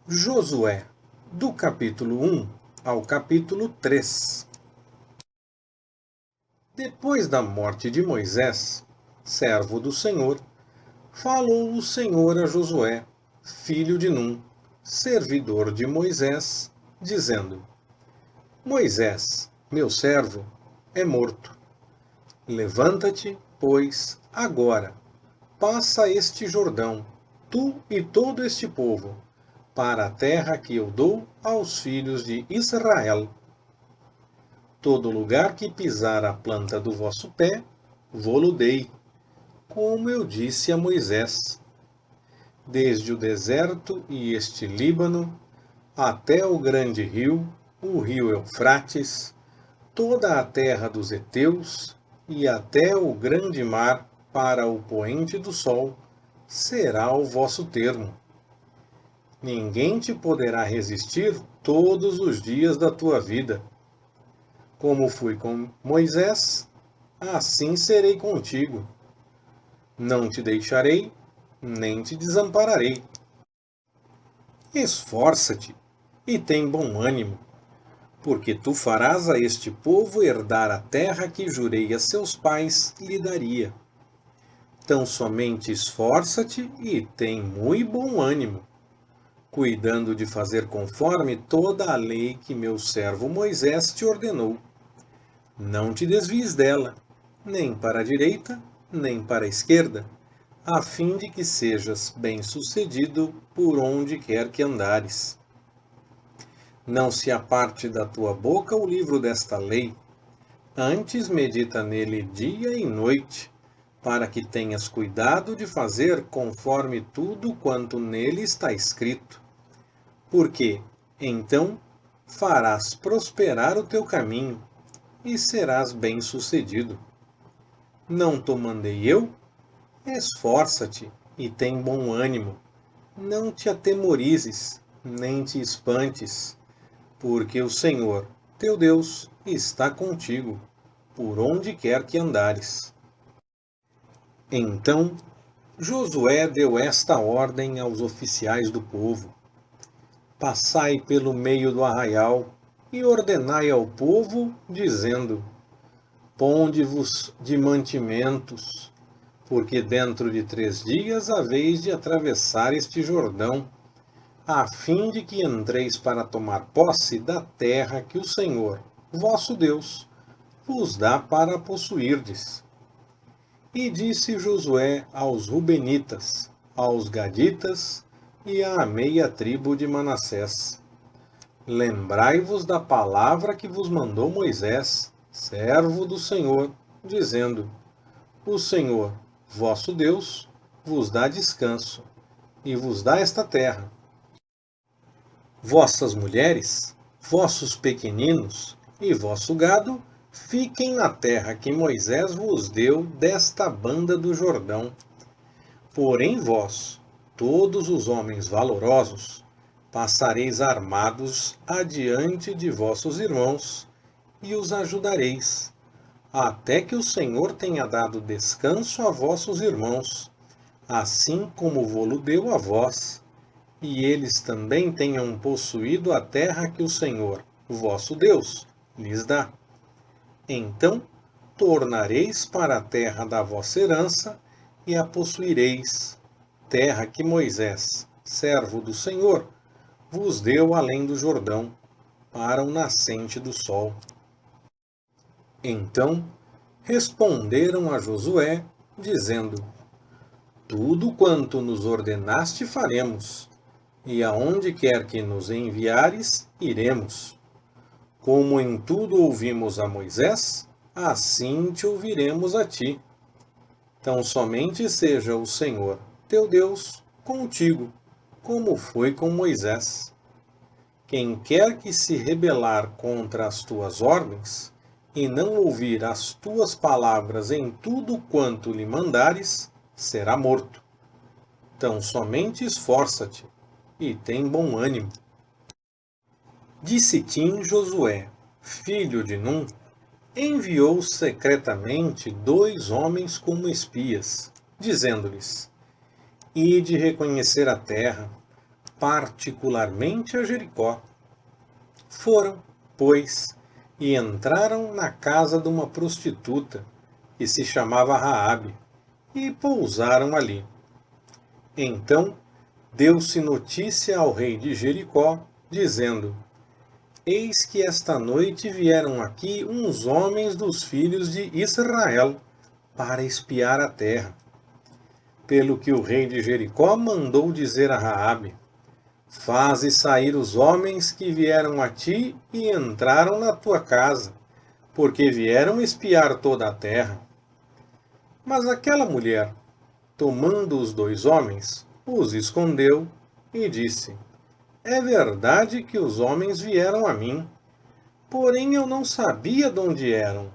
Josué, do capítulo 1 ao capítulo 3. Depois da morte de Moisés, servo do Senhor, falou o Senhor a Josué, filho de Num, servidor de Moisés, dizendo: Moisés, meu servo, é morto. Levanta-te, pois, agora, passa este Jordão, tu e todo este povo, para a terra que eu dou aos filhos de Israel. Todo lugar que pisar a planta do vosso pé, vô-lo dei, como eu disse a Moisés. Desde o deserto e este Líbano, até o grande rio, o rio Eufrates, toda a terra dos heteus, e até o grande mar, para o poente do sol, será o vosso termo. Ninguém te poderá resistir todos os dias da tua vida. Como fui com Moisés, assim serei contigo. Não te deixarei, nem te desampararei. Esforça-te e tem bom ânimo, porque tu farás a este povo herdar a terra que jurei a seus pais lhe daria. Tão somente esforça-te e tem muito bom ânimo, cuidando de fazer conforme toda a lei que meu servo Moisés te ordenou. Não te desvies dela, nem para a direita, nem para a esquerda, a fim de que sejas bem-sucedido por onde quer que andares. Não se aparte da tua boca o livro desta lei, antes medita nele dia e noite, para que tenhas cuidado de fazer conforme tudo quanto nele está escrito. Porque, então, farás prosperar o teu caminho, e serás bem-sucedido. Não te mandei eu? Esforça-te e tem bom ânimo. Não te atemorizes, nem te espantes, porque o Senhor, teu Deus, está contigo, por onde quer que andares. Então Josué deu esta ordem aos oficiais do povo: Passai pelo meio do arraial e ordenai ao povo, dizendo: Ponde-vos de mantimentos, porque dentro de 3 dias haveis de atravessar este Jordão, a fim de que entreis para tomar posse da terra que o Senhor, vosso Deus, vos dá para possuirdes. E disse Josué aos Rubenitas, aos Gaditas e à meia tribo de Manassés: Lembrai-vos da palavra que vos mandou Moisés, servo do Senhor, dizendo: O Senhor, vosso Deus, vos dá descanso, e vos dá esta terra. Vossas mulheres, vossos pequeninos e vosso gado fiquem na terra que Moisés vos deu desta banda do Jordão. Porém vós, todos os homens valorosos, passareis armados adiante de vossos irmãos, e os ajudareis, até que o Senhor tenha dado descanso a vossos irmãos, assim como vô-lo deu a vós, e eles também tenham possuído a terra que o Senhor, vosso Deus, lhes dá. Então tornareis para a terra da vossa herança e a possuireis, terra que Moisés, servo do Senhor, vos deu além do Jordão, para o nascente do sol. Então responderam a Josué, dizendo: Tudo quanto nos ordenaste faremos, e aonde quer que nos enviares, iremos. Como em tudo ouvimos a Moisés, assim te ouviremos a ti. Tão somente seja o Senhor, teu Deus, contigo, como foi com Moisés. Quem quer que se rebelar contra as tuas ordens, e não ouvir as tuas palavras em tudo quanto lhe mandares, será morto. Tão somente esforça-te, e tem bom ânimo. De Sitim Josué, filho de Num, enviou secretamente 2 homens como espias, dizendo-lhes: Ide reconhecer a terra, particularmente a Jericó. Foram, pois, e entraram na casa de uma prostituta, que se chamava Raabe, e pousaram ali. Então deu-se notícia ao rei de Jericó, dizendo: Eis que esta noite vieram aqui uns homens dos filhos de Israel para espiar a terra. Pelo que o rei de Jericó mandou dizer a Raabe: Faze sair os homens que vieram a ti e entraram na tua casa, porque vieram espiar toda a terra. Mas aquela mulher, tomando os 2 homens, os escondeu e disse: É verdade que os homens vieram a mim, porém eu não sabia de onde eram.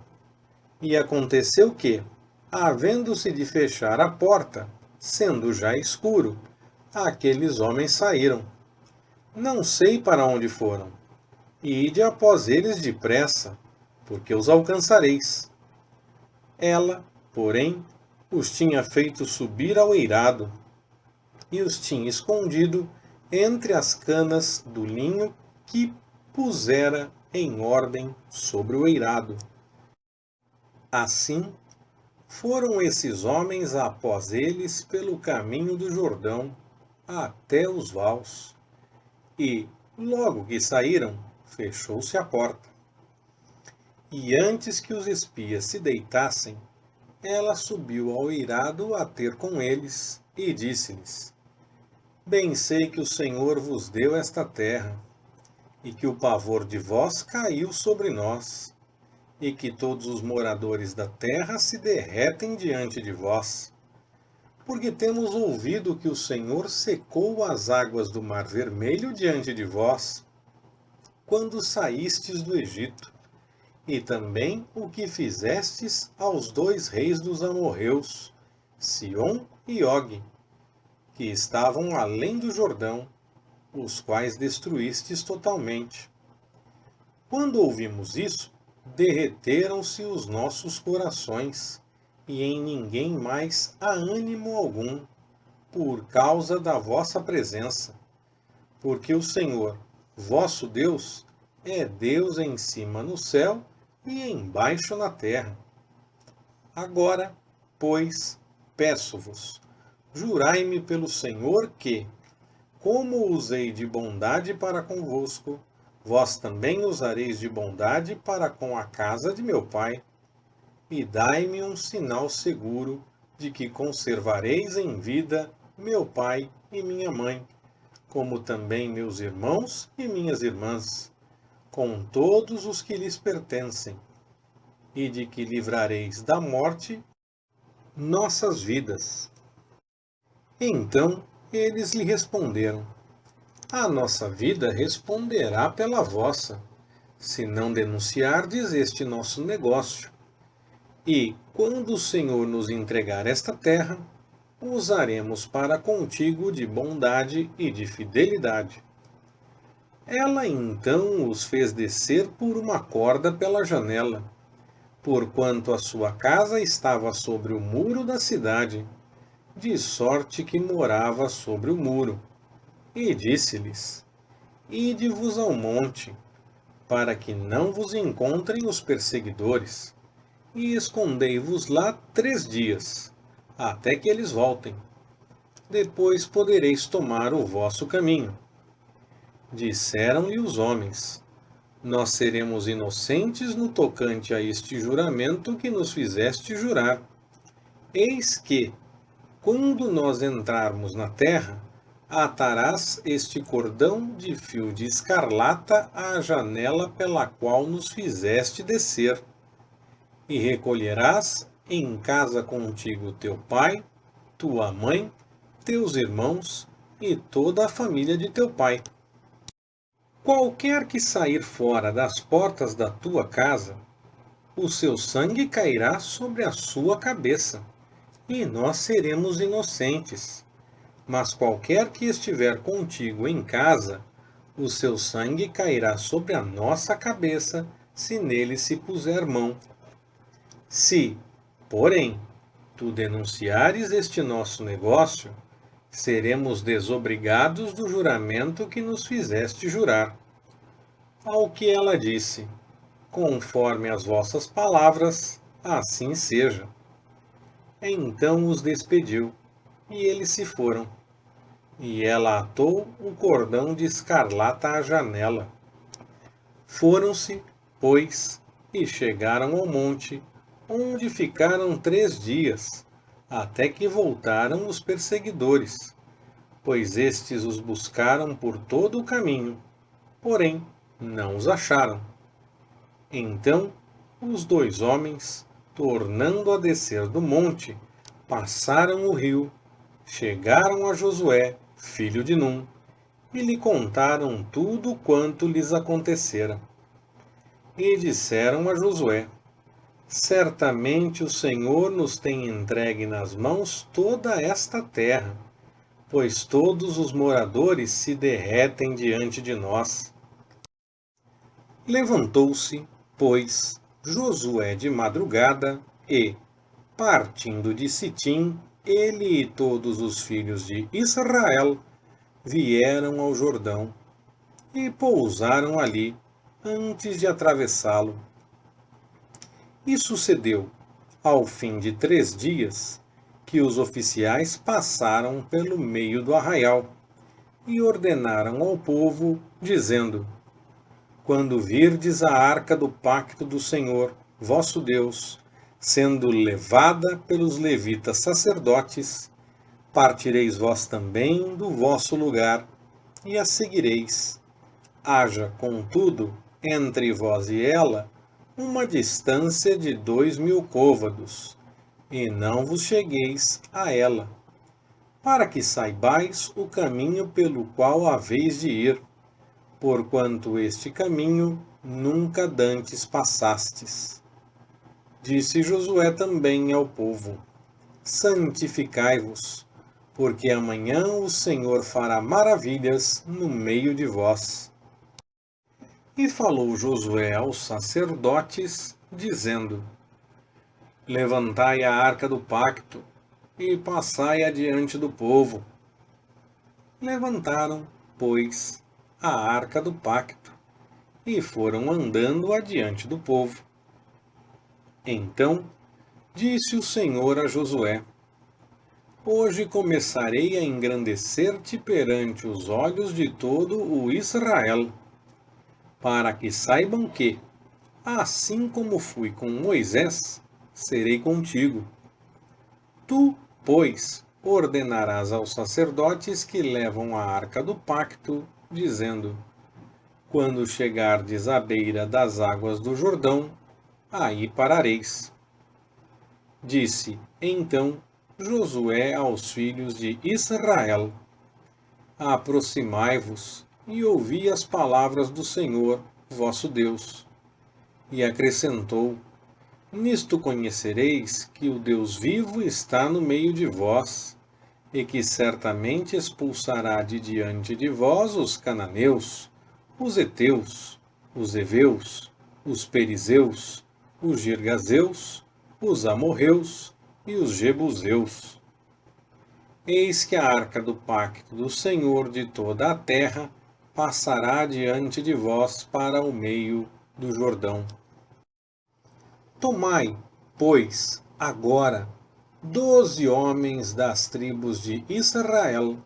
E aconteceu que, havendo-se de fechar a porta, sendo já escuro, aqueles homens saíram. Não sei para onde foram. Ide após eles depressa, porque os alcançareis. Ela, porém, os tinha feito subir ao eirado, e os tinha escondido entre as canas do linho que pusera em ordem sobre o eirado. Assim, foram esses homens após eles pelo caminho do Jordão, até os vaus. E, logo que saíram, fechou-se a porta. E antes que os espias se deitassem, ela subiu ao eirado a ter com eles, e disse-lhes: Bem sei que o Senhor vos deu esta terra, e que o pavor de vós caiu sobre nós, e que todos os moradores da terra se derretem diante de vós. Porque temos ouvido que o Senhor secou as águas do Mar Vermelho diante de vós, quando saístes do Egito, e também o que fizestes aos 2 reis dos amorreus, Sion e Og, que estavam além do Jordão, os quais destruístes totalmente. Quando ouvimos isso, derreteram-se os nossos corações, e em ninguém mais há ânimo algum, por causa da vossa presença. Porque o Senhor, vosso Deus, é Deus em cima no céu e embaixo na terra. Agora, pois, peço-vos, jurai-me pelo Senhor que, como usei de bondade para convosco, vós também usareis de bondade para com a casa de meu pai, e dai-me um sinal seguro de que conservareis em vida meu pai e minha mãe, como também meus irmãos e minhas irmãs, com todos os que lhes pertencem, e de que livrareis da morte nossas vidas. Então eles lhe responderam: A nossa vida responderá pela vossa, se não denunciardes este nosso negócio. E, quando o Senhor nos entregar esta terra, usaremos para contigo de bondade e de fidelidade. Ela então os fez descer por uma corda pela janela, porquanto a sua casa estava sobre o muro da cidade, de sorte que morava sobre o muro. E disse-lhes: Ide-vos ao monte, para que não vos encontrem os perseguidores, e escondei-vos lá 3 dias, até que eles voltem. Depois podereis tomar o vosso caminho. Disseram-lhe os homens: Nós seremos inocentes no tocante a este juramento que nos fizeste jurar. Eis que, quando nós entrarmos na terra, atarás este cordão de fio de escarlata à janela pela qual nos fizeste descer, e recolherás em casa contigo teu pai, tua mãe, teus irmãos e toda a família de teu pai. Qualquer que sair fora das portas da tua casa, o seu sangue cairá sobre a sua cabeça, e nós seremos inocentes. Mas qualquer que estiver contigo em casa, o seu sangue cairá sobre a nossa cabeça, se nele se puser mão. Se, porém, tu denunciares este nosso negócio, seremos desobrigados do juramento que nos fizeste jurar. Ao que ela disse: conforme as vossas palavras, assim seja. Então os despediu, e eles se foram. E ela atou o cordão de escarlata à janela. Foram-se, pois, e chegaram ao monte, onde ficaram 3 dias, até que voltaram os perseguidores, pois estes os buscaram por todo o caminho, porém não os acharam. Então os 2 homens, tornando a descer do monte, passaram o rio, chegaram a Josué, filho de Num, e lhe contaram tudo quanto lhes acontecera. E disseram a Josué: certamente o Senhor nos tem entregue nas mãos toda esta terra, pois todos os moradores se derretem diante de nós. Levantou-se, pois, Josué de madrugada e, partindo de Sitim, ele e todos os filhos de Israel vieram ao Jordão e pousaram ali antes de atravessá-lo. E sucedeu, ao fim de 3 dias, que os oficiais passaram pelo meio do arraial e ordenaram ao povo, dizendo: quando virdes a arca do pacto do Senhor, vosso Deus, sendo levada pelos levitas sacerdotes, partireis vós também do vosso lugar e a seguireis. Haja, contudo, entre vós e ela uma distância de 2000 côvados, e não vos chegueis a ela, para que saibais o caminho pelo qual haveis de ir, porquanto este caminho nunca dantes passastes. Disse Josué também ao povo: santificai-vos, porque amanhã o Senhor fará maravilhas no meio de vós. E falou Josué aos sacerdotes, dizendo: levantai a arca do pacto, e passai adiante do povo. Levantaram, pois, a arca do pacto, e foram andando adiante do povo. Então disse o Senhor a Josué: hoje começarei a engrandecer-te perante os olhos de todo o Israel, para que saibam que, assim como fui com Moisés, serei contigo. Tu, pois, ordenarás aos sacerdotes que levam a arca do pacto, dizendo: quando chegardes à beira das águas do Jordão, aí parareis. Disse, então, Josué aos filhos de Israel: aproximai-vos e ouvi as palavras do Senhor, vosso Deus. E acrescentou: nisto conhecereis que o Deus vivo está no meio de vós, e que certamente expulsará de diante de vós os cananeus, os heteus, os heveus, os perizeus, os girgazeus, os amorreus e os jebuseus. Eis que a arca do pacto do Senhor de toda a terra passará diante de vós para o meio do Jordão. Tomai, pois, agora 12 homens das tribos de Israel,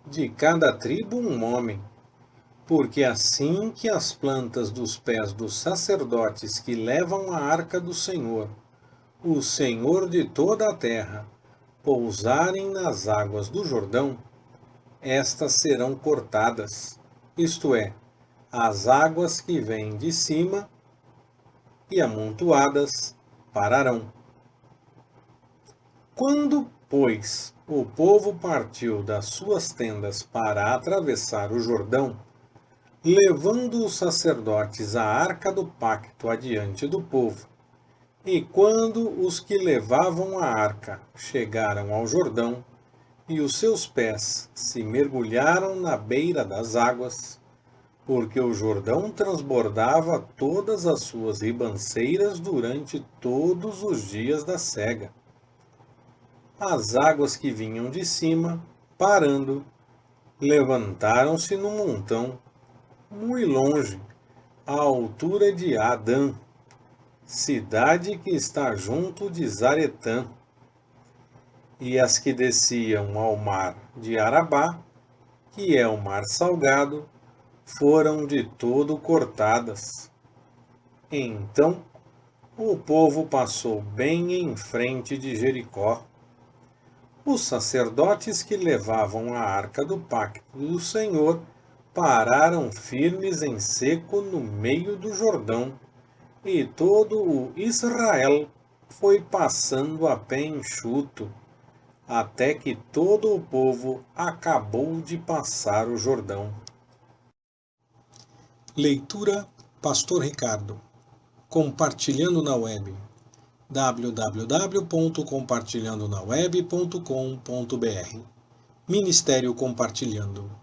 de cada tribo um homem, porque assim que as plantas dos pés dos sacerdotes que levam a arca do Senhor, o Senhor de toda a terra, pousarem nas águas do Jordão, estas serão cortadas, isto é, as águas que vêm de cima, e amontoadas pararão. Quando, pois, o povo partiu das suas tendas para atravessar o Jordão, levando os sacerdotes a arca do pacto adiante do povo, e quando os que levavam a arca chegaram ao Jordão, e os seus pés se mergulharam na beira das águas, porque o Jordão transbordava todas as suas ribanceiras durante todos os dias da sega. As águas que vinham de cima parando, levantaram-se num montão, muito longe, à altura de Adã, cidade que está junto de Zaretã. E as que desciam ao mar de Arabá, que é o mar salgado, foram de todo cortadas. Então o povo passou bem em frente de Jericó. Os sacerdotes que levavam a arca do pacto do Senhor pararam firmes em seco no meio do Jordão, e todo o Israel foi passando a pé enxuto, até que todo o povo acabou de passar o Jordão. Leitura Pastor Ricardo. Compartilhando na web. www.compartilhandonaweb.com.br Ministério Compartilhando.